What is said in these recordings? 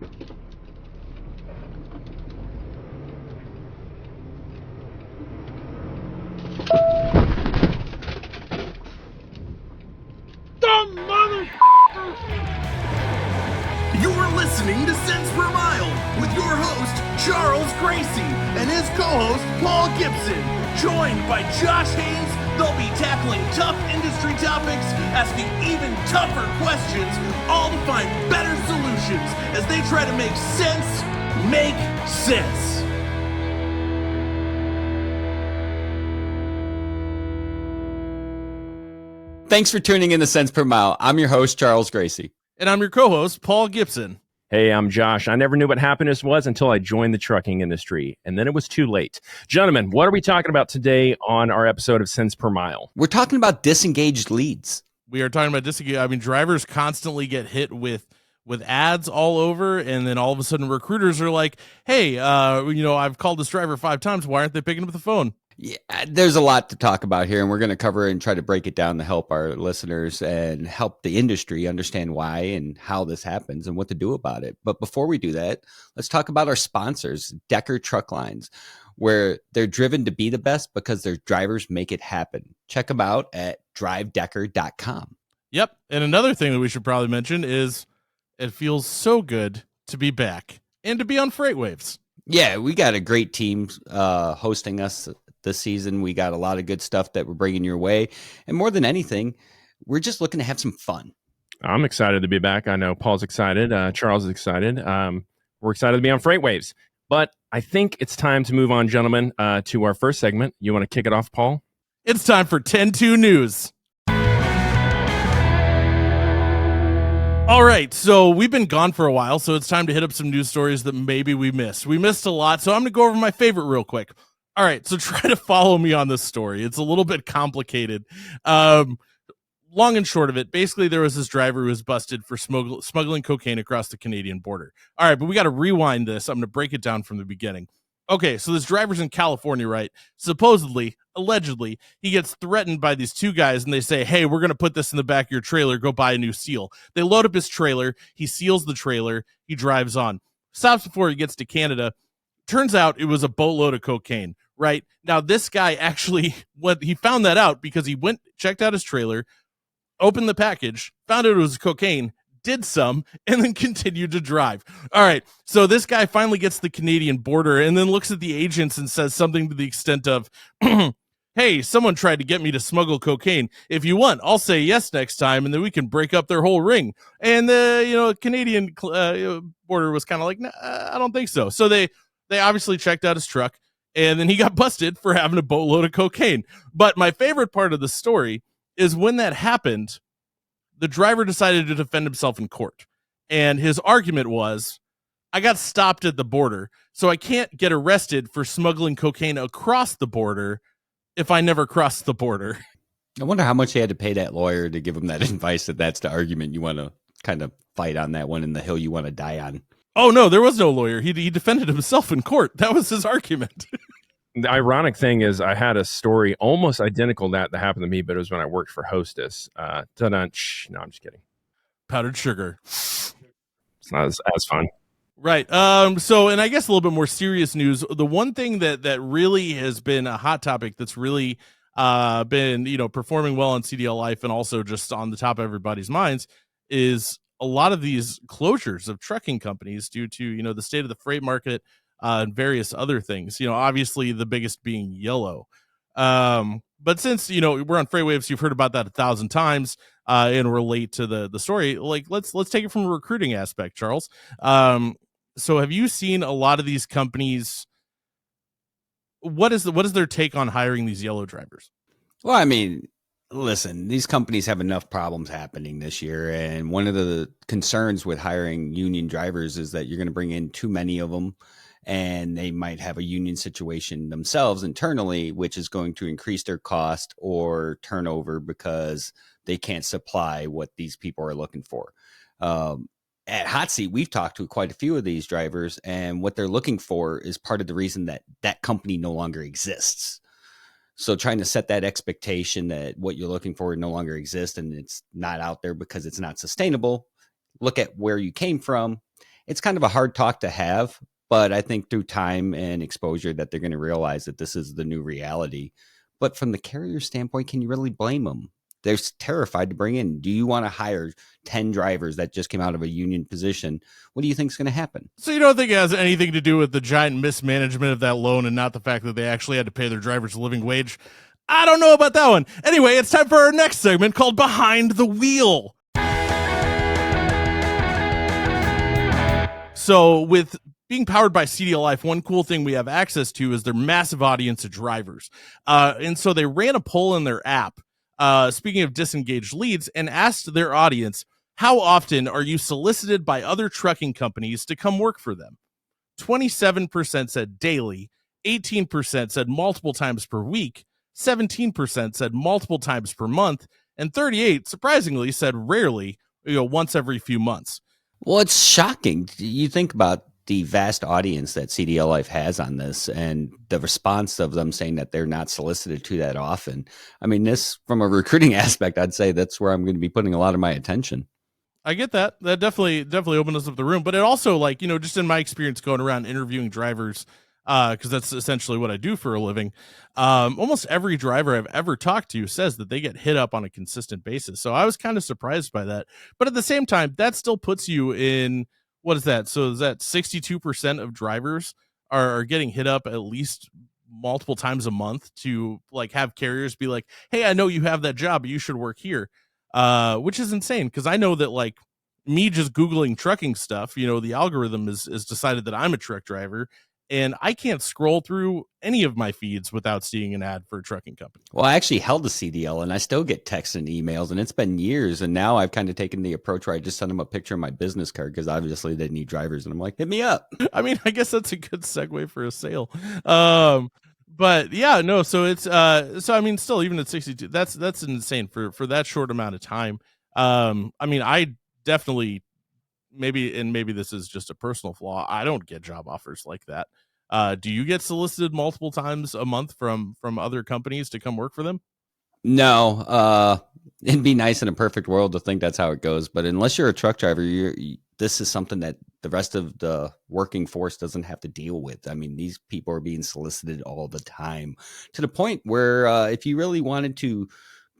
You're listening to Cents Per Mile with your host, Charles Gracie, and his co-host, Paul Gibson. Joined by Josh Haynes, they'll be tackling tough industry topics, asking even tougher questions, all to find better solutions as they try to make sense make sense. Thanks for tuning in to Cents Per Mile. I'm your host, Charles Gracie. And I'm your co-host, Paul Gibson. Hey, I'm Josh. I never knew what happiness was until I joined the trucking industry, and then it was too late. Gentlemen, what are we talking about today on our episode of Cents Per Mile? We're talking about disengaged leads. We are talking about disengaged. I mean, drivers constantly get hit with ads all over, and then all of a sudden recruiters are like, hey, I've called this driver 5 times. Why aren't they picking up the phone? Yeah, there's a lot to talk about here, and we're going to cover and try to break it down to help our listeners and help the industry understand why and how this happens and what to do about it. But before we do that, let's talk about our sponsors, Decker Truck Lines, where they're driven to be the best because their drivers make it happen. Check them out at drivedecker.com. Yep. And another thing that we should probably mention is it feels so good to be back and to be on Freight Waves. Yeah, we got a great team hosting us this season. We got a lot of good stuff that we're bringing your way. And more than anything, we're just looking to have some fun. I'm excited to be back. I know Paul's excited. Charles is excited. We're excited to be on Freight Waves. But I think it's time to move on, gentlemen, to our first segment. You want to kick it off, Paul? It's time for 10-2 News. All right, so we've been gone for a while, so it's time to hit up some news stories that maybe we missed. We missed a lot, so I'm going to go over my favorite real quick. All right, so try to follow me on this story. It's a little bit complicated. Long and short of it, basically there was this driver who was busted for smuggling cocaine across the Canadian border. All right, but we got to rewind this. I'm going to break it down from the beginning. Okay, so this driver's in California, right? Supposedly, allegedly, he gets threatened by these 2 guys, and they say, hey, we're going to put this in the back of your trailer. Go buy a new seal. They load up his trailer. He seals the trailer. He drives on. Stops before he gets to Canada. Turns out it was a boatload of cocaine, right? Now, this guy actually, he found that out because he went, checked out his trailer, opened the package, found out it was cocaine, did some, and then continued to drive. All right, so this guy finally gets to the Canadian border and then looks at the agents and says something to the extent of, hey, someone tried to get me to smuggle cocaine. If you want, I'll say yes next time, and then we can break up their whole ring. And the Canadian border was kind of like, nah, I don't think so. So they obviously checked out his truck, and then he got busted for having a boatload of cocaine. But my favorite part of the story is when that happened, the driver decided to defend himself in court. And his argument was, I got stopped at the border, so I can't get arrested for smuggling cocaine across the border if I never crossed the border. I wonder how much he had to pay that lawyer to give him that advice that that's the argument you want to kind of fight on, that one in the hill you want to die on. Oh, no, there was no lawyer. He defended himself in court. That was his argument. The ironic thing is I had a story almost identical to that happened to me, but it was when I worked for Hostess. No, I'm just kidding. Powdered sugar. It's not as fun. Right. So, and I guess a little bit more serious news. The one thing that really has been a hot topic that's really been, performing well on CDLLife and also just on the top of everybody's minds is a lot of these closures of trucking companies due to, the state of the freight market, and various other things, obviously the biggest being Yellow. But since, we're on Freight Waves, you've heard about that 1,000 times, and relate to the story. Like, let's take it from a recruiting aspect, Charles. So have you seen a lot of these companies? What is their take on hiring these Yellow drivers? Well, I mean, listen, these companies have enough problems happening this year. And one of the concerns with hiring union drivers is that you're going to bring in too many of them, and they might have a union situation themselves internally, which is going to increase their cost or turnover because they can't supply what these people are looking for. At Hot Seat, we've talked to quite a few of these drivers, and what they're looking for is part of the reason that that company no longer exists. So trying to set that expectation that what you're looking for no longer exists and it's not out there because it's not sustainable. Look at where you came from it's kind of a hard talk to have, but I think through time and exposure that they're going to realize that this is the new reality. But from the carrier standpoint, can you really blame them? They're terrified to bring in. Do you want to hire 10 drivers that just came out of a union position? What do you think is going to happen? So you don't think it has anything to do with the giant mismanagement of that loan and not the fact that they actually had to pay their drivers a living wage? I don't know about that one. Anyway, it's time for our next segment called Behind the Wheel. So with being powered by CDLLife, one cool thing we have access to is their massive audience of drivers. And so they ran a poll in their app, speaking of disengaged leads, and asked their audience, how often are you solicited by other trucking companies to come work for them? 27% said daily, 18% said multiple times per week, 17% said multiple times per month, and 38%, surprisingly, said rarely, once every few months. Well, it's shocking. You think about the vast audience that CDLLife has on this and the response of them saying that they're not solicited to that often. I mean, this, from a recruiting aspect, I'd say that's where I'm going to be putting a lot of my attention. I get that. That definitely opens up the room. But it also, just in my experience going around interviewing drivers, because that's essentially what I do for a living, almost every driver I've ever talked to says that they get hit up on a consistent basis. So I was kind of surprised by that. But at the same time, that still puts you in, what is that? So is that 62% of drivers are getting hit up at least multiple times a month to have carriers be like, hey, I know you have that job, but you should work here. Which is insane, because I know that me just Googling trucking stuff, the algorithm is decided that I'm a truck driver, and I can't scroll through any of my feeds without seeing an ad for a trucking company. Well, I actually held a CDL, and I still get texts and emails, and it's been years. And now I've kind of taken the approach where I just send them a picture of my business card, because obviously they need drivers, and I'm like, hit me up. I mean, I guess that's a good segue for a sale. But yeah, no. So it's so I mean, still, even at 62, that's insane for that short amount of time. I mean, I definitely maybe this is just a personal flaw, I don't get job offers like that. Do you get solicited multiple times a month from other companies to come work for them? No, it'd be nice in a perfect world to think that's how it goes. But unless you're a truck driver, this is something that the rest of the working force doesn't have to deal with. I mean, these people are being solicited all the time, to the point where if you really wanted to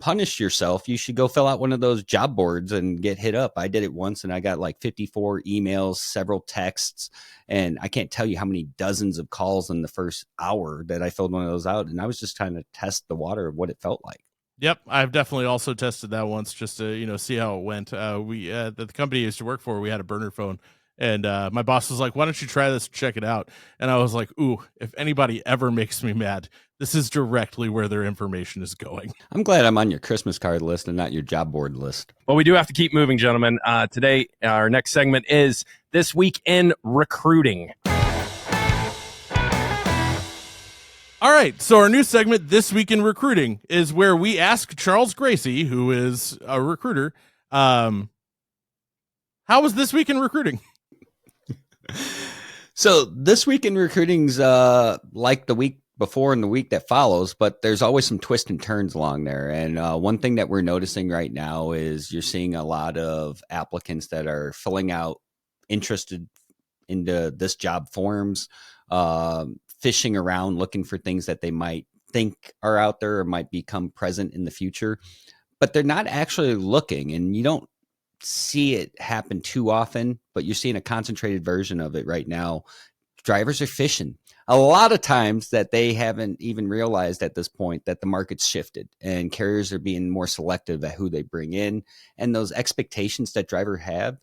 punish yourself, you should go fill out one of those job boards and get hit up. I did it once, and I got 54 emails, several texts, and I can't tell you how many dozens of calls in the first hour that I filled one of those out. And I was just trying to test the water of what it felt like. Yep, I've definitely also tested that once, just to see how it went. We the company I used to work for, we had a burner phone, and my boss was like, "Why don't you try this? Check it out." And I was like, "Ooh, if anybody ever makes me mad, this is directly where their information is going." I'm glad I'm on your Christmas card list and not your job board list. Well, we do have to keep moving, gentlemen. Today, our next segment is This Week in Recruiting. All right, so our new segment, This Week in Recruiting, is where we ask Charles Gracie, who is a recruiter, how was this week in recruiting? So this week in recruiting's like the week before and the week that follows, but there's always some twists and turns along there. And one thing that we're noticing right now is you're seeing a lot of applicants that are filling out interested into this job forms, fishing around, looking for things that they might think are out there or might become present in the future, but they're not actually looking. And you don't see it happen too often, but you're seeing a concentrated version of it right now. Drivers are fishing a lot of times that they haven't even realized at this point that the market's shifted and carriers are being more selective at who they bring in. And those expectations that drivers have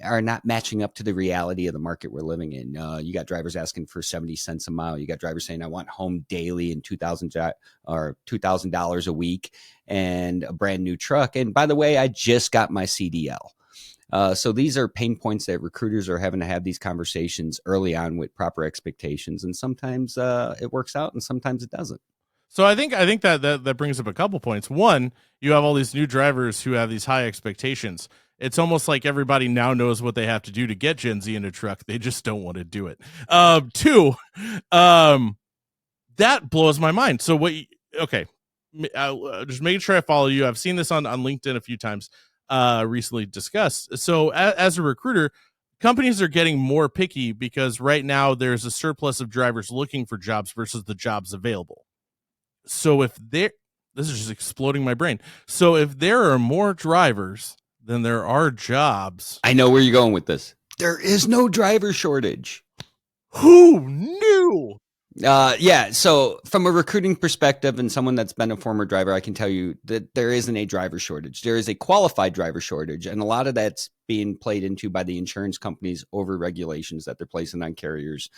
are not matching up to the reality of the market we're living in. You got drivers asking for 70 cents a mile. You got drivers saying, I want home daily and $2,000 a week and a brand new truck. And by the way, I just got my CDL. So these are pain points that recruiters are having to have these conversations early on with proper expectations. And sometimes it works out and sometimes it doesn't. So I think that brings up a couple points. One, you have all these new drivers who have these high expectations. It's almost like everybody now knows what they have to do to get Gen Z in a truck. They just don't want to do it. Two, that blows my mind. So okay, just making sure I follow you. I've seen this on LinkedIn a few times, recently discussed. So as a recruiter, companies are getting more picky because right now there's a surplus of drivers looking for jobs versus the jobs available. So if this is just exploding my brain. So if there are more drivers than there are jobs. I know where you're going with this. There is no driver shortage. Who knew? Yeah. So from a recruiting perspective and someone that's been a former driver, I can tell you that there isn't a driver shortage. There is a qualified driver shortage. And a lot of that's being played into by the insurance companies over regulations that they're placing on carriers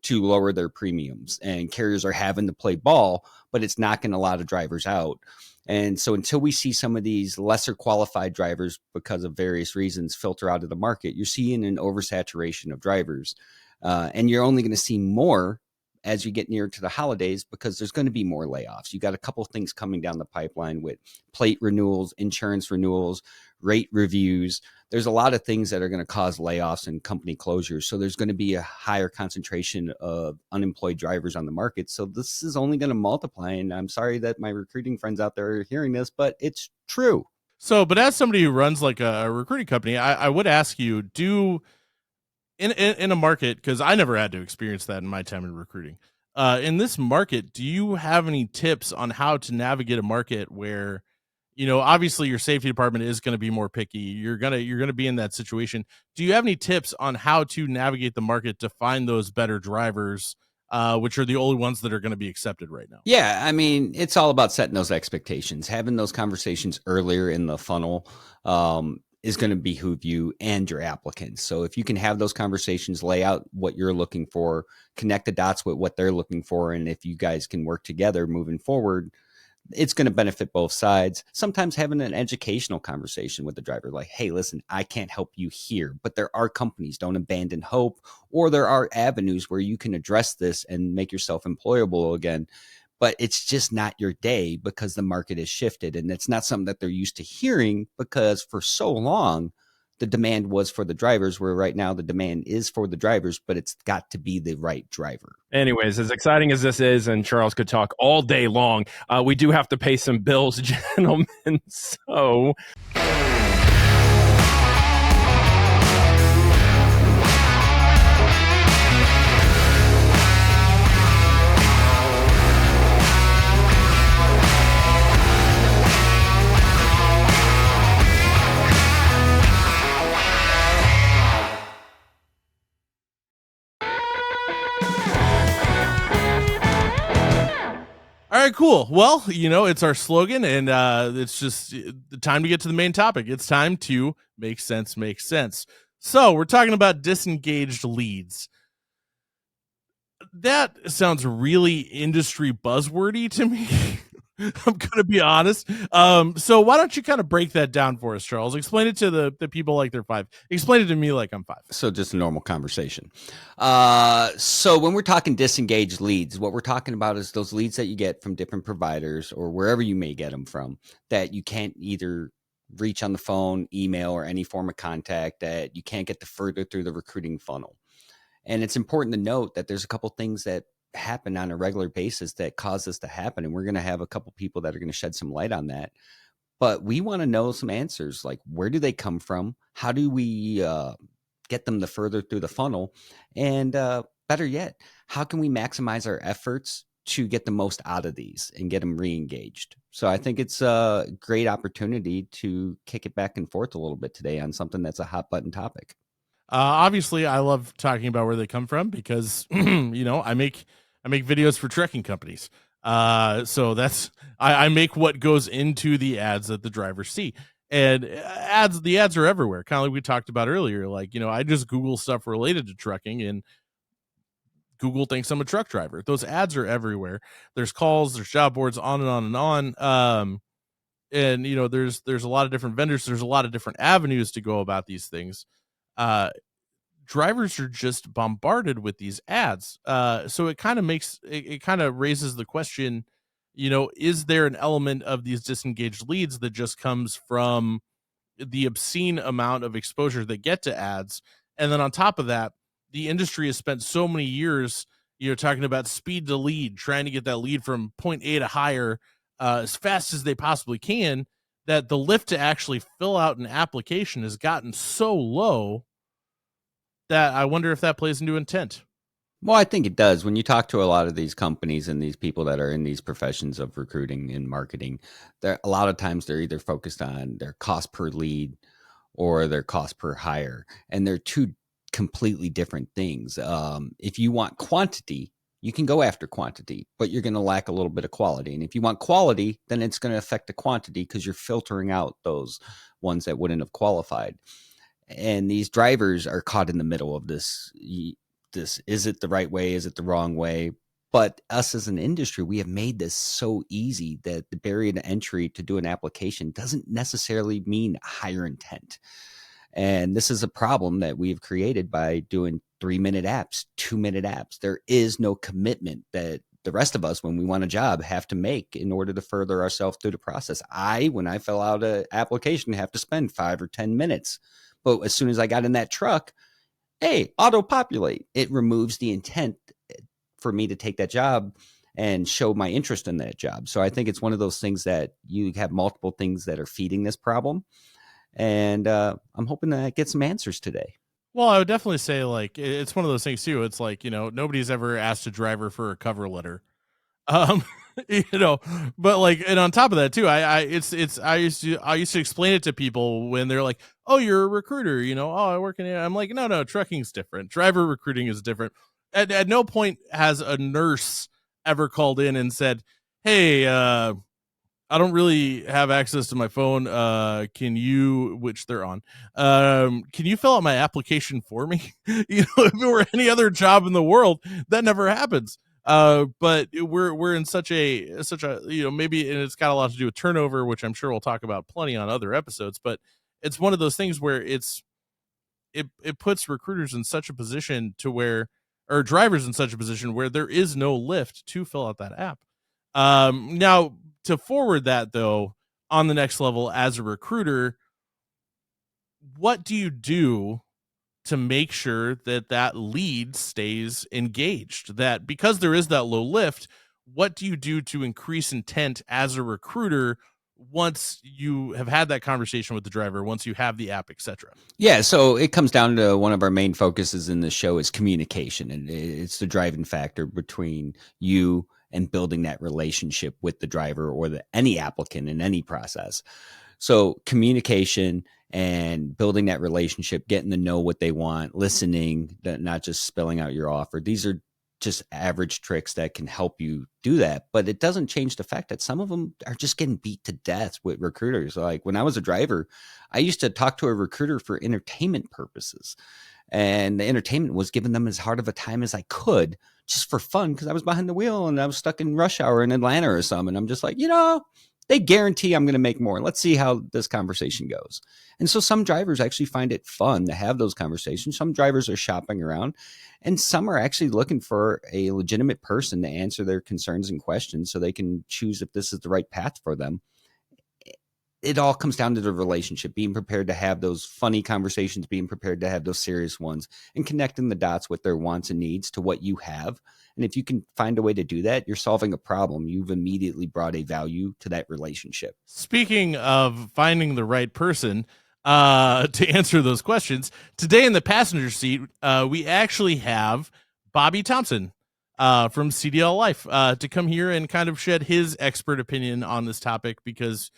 to lower their premiums. And carriers are having to play ball, but it's knocking a lot of drivers out. And so until we see some of these lesser qualified drivers because of various reasons filter out of the market, you're seeing an oversaturation of drivers. And you're only going to see more as you get near to the holidays because there's going to be more layoffs. You got a couple of things coming down the pipeline with plate renewals, insurance renewals, rate reviews. There's a lot of things that are going to cause layoffs and company closures. So there's going to be a higher concentration of unemployed drivers on the market. So this is only going to multiply. And I'm sorry that my recruiting friends out there are hearing this, but it's true. So, but as somebody who runs like a recruiting company, I would ask you, in a market, because I never had to experience that in my time in recruiting. In this market, do you have any tips on how to navigate a market where, obviously your safety department is going to be more picky. You're gonna be in that situation. Do you have any tips on how to navigate the market to find those better drivers, which are the only ones that are going to be accepted right now? Yeah, I mean, it's all about setting those expectations, having those conversations earlier in the funnel. Is going to behoove you and your applicants. So if you can have those conversations, lay out what you're looking for, connect the dots with what they're looking for, and if you guys can work together moving forward, it's going to benefit both sides. Sometimes having an educational conversation with the driver, like, hey, listen, I can't help you here, but there are companies, don't abandon hope, or there are avenues where you can address this and make yourself employable again. But it's just not your day because the market has shifted, and it's not something that they're used to hearing because for so long, the demand was for the drivers, where right now the demand is for the drivers, but it's got to be the right driver. Anyways, as exciting as this is, and Charles could talk all day long, we do have to pay some bills, gentlemen. So... All right, cool. Well, it's our slogan, and it's just the time to get to the main topic. It's time to make sense. So we're talking about disengaged leads. That sounds really industry buzzwordy to me. I'm going to be honest. So why don't you kind of break that down for us, Charles? Explain it to the people like they're 5. Explain it to me like I'm 5. So just a normal conversation. So when we're talking disengaged leads, what we're talking about is those leads that you get from different providers or wherever you may get them from that you can't either reach on the phone, email, or any form of contact, that you can't get further through the recruiting funnel. And it's important to note that there's a couple things that happen on a regular basis that cause this to happen. And we're going to have a couple people that are going to shed some light on that. But we want to know some answers, like where do they come from? How do we get them the further through the funnel? And better yet, how can we maximize our efforts to get the most out of these and get them re-engaged? So I think it's a great opportunity to kick it back and forth a little bit today on something that's a hot button topic. Obviously, I love talking about where they come from because, I make videos for trucking companies. So that's, I make what goes into the ads that the drivers see. And the ads are everywhere. Kind of like we talked about earlier. Like, I just Google stuff related to trucking and Google thinks I'm a truck driver. Those ads are everywhere. There's calls, there's job boards, on and on and on. And there's a lot of different vendors. There's a lot of different avenues to go about these things. Drivers are just bombarded with these ads. So it kind of raises the question, is there an element of these disengaged leads that just comes from the obscene amount of exposure they get to ads? And then on top of that, the industry has spent so many years, talking about speed to lead, trying to get that lead from point A to higher as fast as they possibly can, that the lift to actually fill out an application has gotten so low that I wonder if that plays into intent. Well, I think it does. When you talk to a lot of these companies and these people that are in these professions of recruiting and marketing, a lot of times they're either focused on their cost per lead or their cost per hire. And they're two completely different things. If you want quantity, you can go after quantity, but you're going to lack a little bit of quality. And if you want quality, then it's going to affect the quantity because you're filtering out those ones that wouldn't have qualified. And these drivers are caught in the middle of this. Is it the right way? Is it the wrong way? But us as an industry, we have made this so easy that the barrier to entry to do an application doesn't necessarily mean higher intent. And this is a problem that we've created by doing 3-minute apps, 2-minute apps. There is no commitment that the rest of us, when we want a job, have to make in order to further ourselves through the process. When I fill out an application, have to spend 5 or 10 minutes. But as soon as I got in that truck, hey, auto-populate. It removes the intent for me to take that job and show my interest in that job. So I think it's one of those things that you have multiple things that are feeding this problem. And I'm hoping that I get some answers today. Well, I would definitely say, like, it's one of those things too. It's like, nobody's ever asked a driver for a cover letter. But like, and on top of that too, I used to explain it to people when they're like, oh, you're a recruiter, oh, I work in it. I'm like, no, trucking's different. Driver recruiting is different. At no point has a nurse ever called in and said, hey, I don't really have access to my phone. Can you, which they're on, can you fill out my application for me? If it were any other job in the world, that never happens. But we're in such a maybe, and it's got a lot to do with turnover, which I'm sure we'll talk about plenty on other episodes, but it's one of those things where it puts recruiters in such a position or drivers in such a position where there is no lift to fill out that app. Now to forward that though, on the next level as a recruiter, what do you do to make sure that lead stays engaged? That because there is that low lift, what do you do to increase intent as a recruiter once you have had that conversation with the driver, once you have the app, etc.? Yeah, so it comes down to one of our main focuses in the show is communication, and it's the driving factor between you and building that relationship with the driver or any applicant in any process. So communication and building that relationship, getting to know what they want, listening, not just spelling out your offer. These are just average tricks that can help you do that. But it doesn't change the fact that some of them are just getting beat to death with recruiters. Like when I was a driver, I used to talk to a recruiter for entertainment purposes. And the entertainment was giving them as hard of a time as I could just for fun because I was behind the wheel and I was stuck in rush hour in Atlanta or something. And I'm just like, they guarantee I'm going to make more. Let's see how this conversation goes. And so some drivers actually find it fun to have those conversations. Some drivers are shopping around and some are actually looking for a legitimate person to answer their concerns and questions so they can choose if this is the right path for them. It all comes down to the relationship, being prepared to have those funny conversations, being prepared to have those serious ones, and connecting the dots with their wants and needs to what you have. And if you can find a way to do that, you're solving a problem. You've immediately brought a value to that relationship. Speaking of finding the right person to answer those questions, today in the passenger seat, we actually have Bobby Thompson from CDLLife to come here and kind of shed his expert opinion on this topic because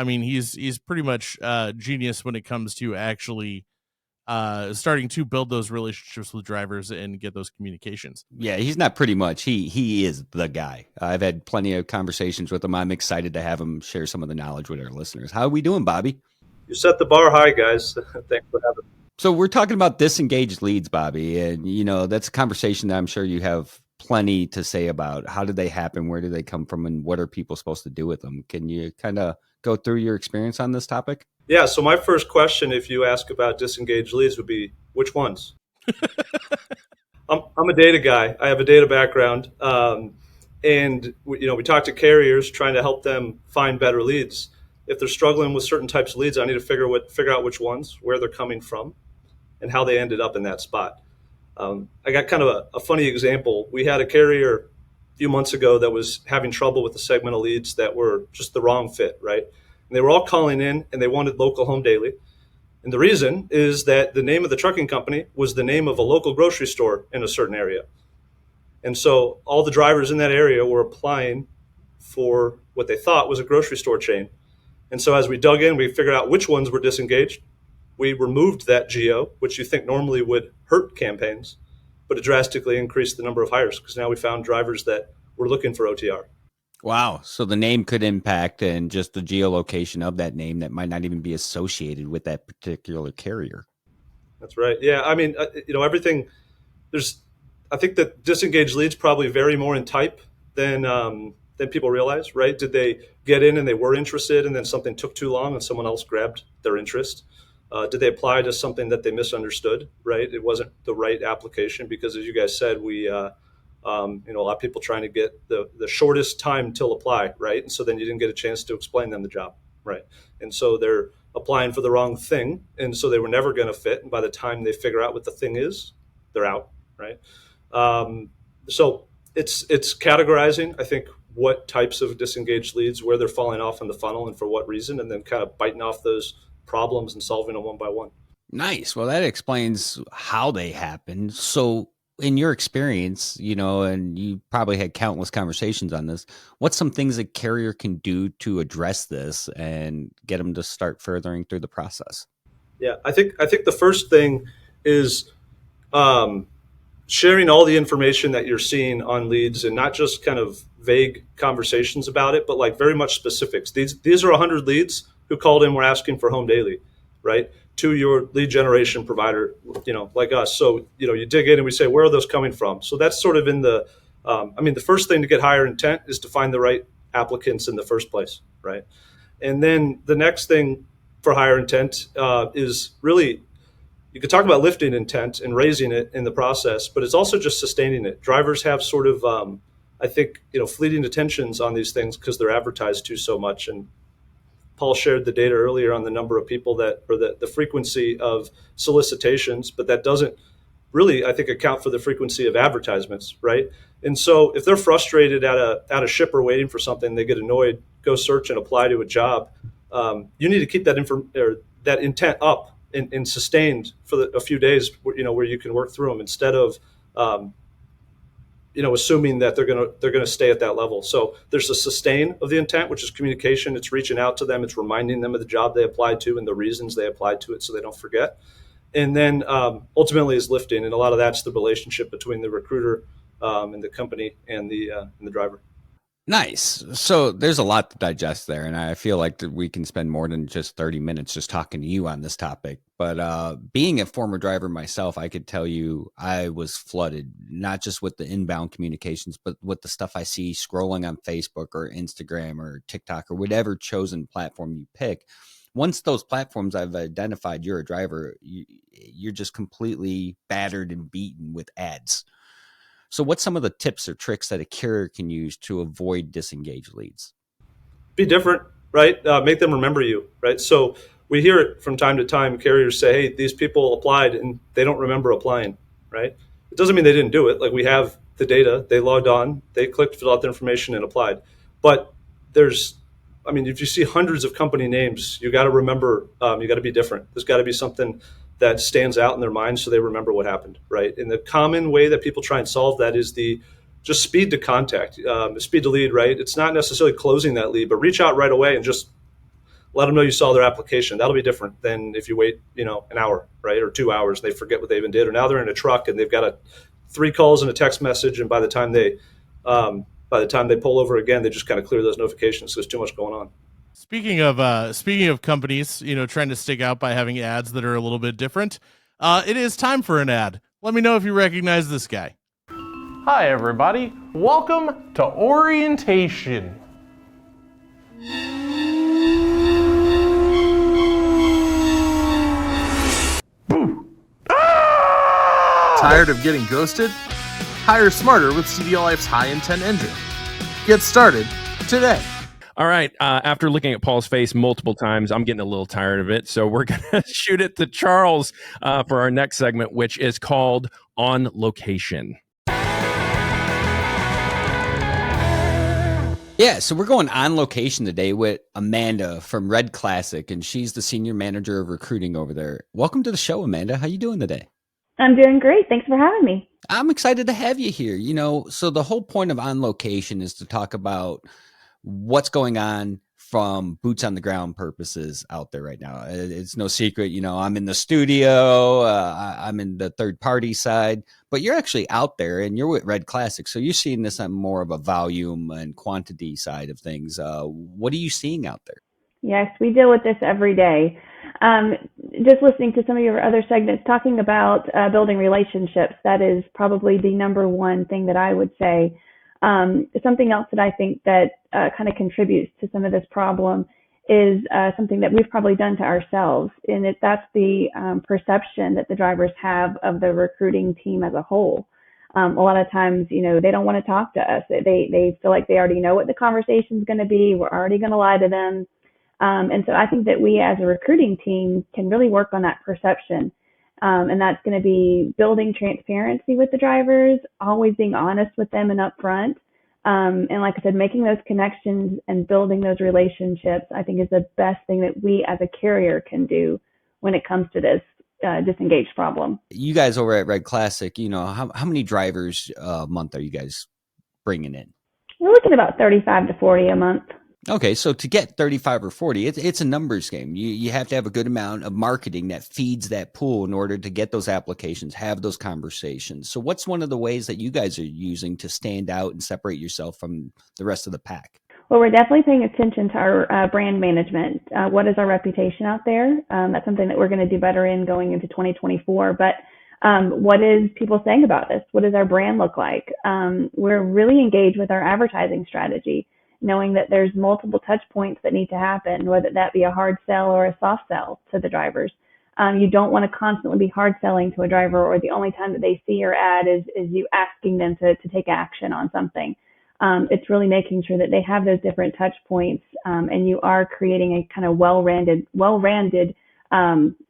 he's pretty much genius when it comes to actually starting to build those relationships with drivers and get those communications. Yeah, he's not pretty much. He is the guy. I've had plenty of conversations with him. I'm excited to have him share some of the knowledge with our listeners. How are we doing, Bobby? You set the bar high, guys. Thanks for having me. So we're talking about disengaged leads, Bobby, and that's a conversation that I'm sure you have plenty to say about. How did they happen? Where do they come from? And what are people supposed to do with them? Can you kind of go through your experience on this topic? Yeah, so my first question, if you ask about disengaged leads, would be, which ones? I'm a data guy. I have a data background. And we talk to carriers trying to help them find better leads. If they're struggling with certain types of leads, I need to figure out which ones, where they're coming from, and how they ended up in that spot. I got kind of a funny example. We had a carrier a few months ago that was having trouble with the segment of leads that were just the wrong fit, right? And they were all calling in and they wanted local home daily. And the reason is that the name of the trucking company was the name of a local grocery store in a certain area. And so all the drivers in that area were applying for what they thought was a grocery store chain. And so as we dug in, we figured out which ones were disengaged. We removed that geo, which you think normally would hurt campaigns, but it drastically increased the number of hires because now we found drivers that were looking for OTR. Wow. So the name could impact, and just the geolocation of that name that might not even be associated with that particular carrier. That's right. Yeah. I mean, everything I think that disengaged leads probably vary more in type than people realize, right? Did they get in and they were interested and then something took too long and someone else grabbed their interest? Did they apply to something that they misunderstood, right? It wasn't the right application because, as you guys said, we a lot of people trying to get the shortest time till apply, right? And so then you didn't get a chance to explain them the job, right? And so they're applying for the wrong thing, and so they were never going to fit. And by the time they figure out what the thing is, they're out, right? So it's categorizing, I think, what types of disengaged leads, where they're falling off in the funnel and for what reason, and then kind of biting off those problems and solving them one by one. Nice. Well, that explains how they happen. So in your experience, and you probably had countless conversations on this, what's some things a carrier can do to address this and get them to start furthering through the process? Yeah, I think the first thing is sharing all the information that you're seeing on leads, and not just kind of vague conversations about it, but like very much specifics. These are 100 leads who called in, were asking for home daily, right? To your lead generation provider, like us. So, you dig in and we say, where are those coming from? So that's sort of in the first thing to get higher intent is to find the right applicants in the first place, right? And then the next thing for higher intent is really, you could talk about lifting intent and raising it in the process, but it's also just sustaining it. Drivers have sort of, fleeting attentions on these things because they're advertised to so much. And Paul shared the data earlier on the number of people the frequency of solicitations, but that doesn't really, I think, account for the frequency of advertisements, right? And so if they're frustrated at a shipper waiting for something, they get annoyed, go search and apply to a job. You need to keep that intent up and sustained for a few days, where you can work through them instead of, assuming that they're gonna stay at that level. So there's a sustain of the intent, which is communication. It's reaching out to them. It's reminding them of the job they applied to and the reasons they applied to it, so they don't forget. And then ultimately is lifting, and a lot of that's the relationship between the recruiter and the company and the driver. Nice. So there's a lot to digest there, and I feel like that we can spend more than just 30 minutes just talking to you on this topic. But being a former driver myself, I could tell you I was flooded, not just with the inbound communications, but with the stuff I see scrolling on Facebook or Instagram or TikTok or whatever chosen platform you pick. Once those platforms I've identified you're a driver, you're just completely battered and beaten with ads. So what's some of the tips or tricks that a carrier can use to avoid disengaged leads? Be different, right? Make them remember you, right? So we hear it from time to time. Carriers say, hey, these people applied and they don't remember applying, right? It doesn't mean they didn't do it. Like, we have the data. They logged on, they clicked, filled out the information and applied. But if you see hundreds of company names, you got to remember, you got to be different. There's got to be something that stands out in their mind so they remember what happened, right? And the common way that people try and solve that is just speed to contact, speed to lead, right? It's not necessarily closing that lead, but reach out right away and just let them know you saw their application. That'll be different than if you wait, an hour, right? Or 2 hours, and they forget what they even did. Or now they're in a truck and they've got 3 calls and a text message. And by the time they pull over again, they just kind of clear those notifications. So there's too much going on. Speaking of companies, trying to stick out by having ads that are a little bit different, it is time for an ad. Let me know if you recognize this guy. Hi, everybody. Welcome to orientation. Tired of getting ghosted? Hire smarter with CDLLife's high-intent engine. Get started today. All right. After looking at Paul's face multiple times, I'm getting a little tired of it. So we're going to shoot it to Charles for our next segment, which is called On Location. Yeah, so we're going on location today with Amanda from Red Classic, and she's the senior manager of recruiting over there. Welcome to the show, Amanda. How you doing today? I'm doing great. Thanks for having me. I'm excited to have you here. So the whole point of On Location is to talk about what's going on from boots on the ground purposes out there right now. It's no secret, I'm in the studio, I'm in the third party side, but you're actually out there and you're with Red Classic. So you're seeing this on more of a volume and quantity side of things. What are you seeing out there? Yes, we deal with this every day. Just listening to some of your other segments talking about building relationships, that is probably the number one thing that I would say. Something else that I think that kind of contributes to some of this problem is something that we've probably done to ourselves, and that's the perception that the drivers have of the recruiting team as a whole. A lot of times, they don't want to talk to us. They feel like they already know what the conversation is going to be. We're already going to lie to them. And so I think that we as a recruiting team can really work on that perception. And that's going to be building transparency with the drivers, always being honest with them and upfront. And like I said, making those connections and building those relationships, I think is the best thing that we as a carrier can do when it comes to this disengaged problem. You guys over at Red Classic, how many drivers a month are you guys bringing in? We're looking at about 35 to 40 a month. Okay, so to get 35 or 40, it's a numbers game. You have to have a good amount of marketing that feeds that pool in order to get those applications, have those conversations. So what's one of the ways that you guys are using to stand out and separate yourself from the rest of the pack? Well, we're definitely paying attention to our brand management. What is our reputation out there? That's something that we're going to do better in going into 2024. But what is people saying about us? What does our brand look like? We're really engaged with our advertising strategy, knowing that there's multiple touch points that need to happen, whether that be a hard sell or a soft sell to the drivers. You don't want to constantly be hard selling to a driver, or the only time that they see your ad is you asking them to take action on something. It's really making sure that they have those different touch points, and you are creating a kind of well-rounded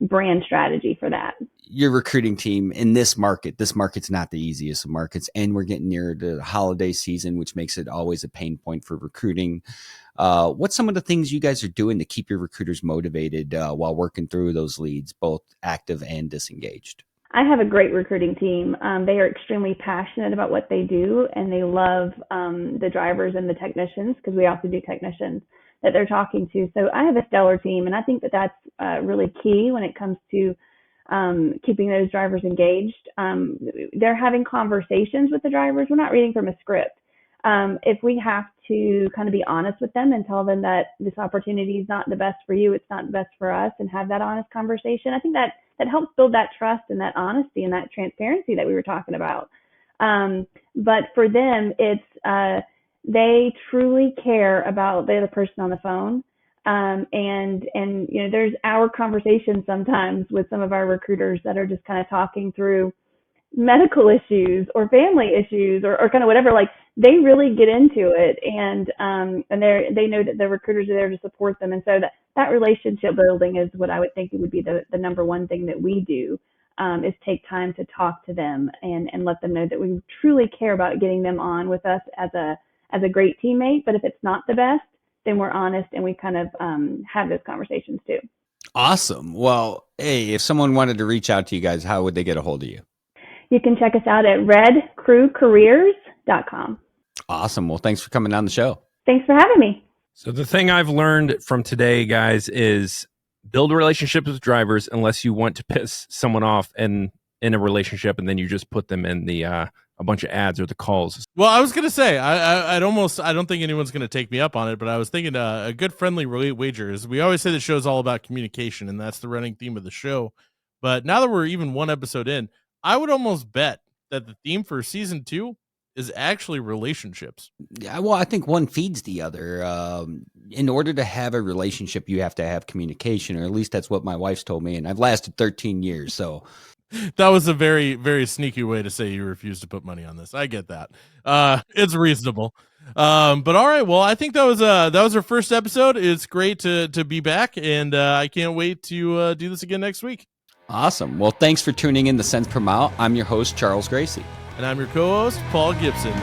brand strategy for that. Your recruiting team in this market's not the easiest of markets, and we're getting near the holiday season, which makes it always a pain point for recruiting. What's some of the things you guys are doing to keep your recruiters motivated while working through those leads, both active and disengaged? I have a great recruiting team. They are extremely passionate about what they do, and they love the drivers and the technicians, because we also do technicians that they're talking to. So I have a stellar team, and I think that that's really key when it comes to keeping those drivers engaged. They're having conversations with the drivers. We're not reading from a script. If we have to kind of be honest with them and tell them that this opportunity is not the best for you, it's not the best for us, and have that honest conversation, I think that helps build that trust and that honesty and that transparency that we were talking about. But for them, it's they truly care about the other person on the phone. And there's hour conversations sometimes with some of our recruiters that are just kind of talking through medical issues or family issues or kind of whatever. Like, they really get into it, and they know that the recruiters are there to support them. And so that relationship building is what I would think it would be the number one thing that we do, is take time to talk to them and let them know that we truly care about getting them on with us as a great teammate. But if it's not the best, then we're honest and we kind of have those conversations too. Awesome. Well, hey, if someone wanted to reach out to you guys, how would they get a hold of you? You can check us out at redcrewcareers.com. Awesome. Well, thanks for coming on the show. Thanks for having me. So the thing I've learned from today, guys, is build relationships with drivers unless you want to piss someone off in a relationship, and then you just put them in the a bunch of ads or the calls. Well, I was gonna say I don't think anyone's gonna take me up on it, but I was thinking a good friendly wager is, we always say the show's all about communication, and that's the running theme of the show. But now that we're even one episode in, I would almost bet that the theme for season 2 is actually relationships. Yeah, well, I think one feeds the other. In order to have a relationship, you have to have communication, or at least that's what my wife's told me, and I've lasted 13 years, so... That was a very, very sneaky way to say you refuse to put money on this. I get that. It's reasonable. But all right. Well, I think that was our first episode. It's great to be back, and I can't wait to do this again next week. Awesome. Well, thanks for tuning in to Cents Per Mile. I'm your host, Charles Gracie. And I'm your co-host, Paul Gibson.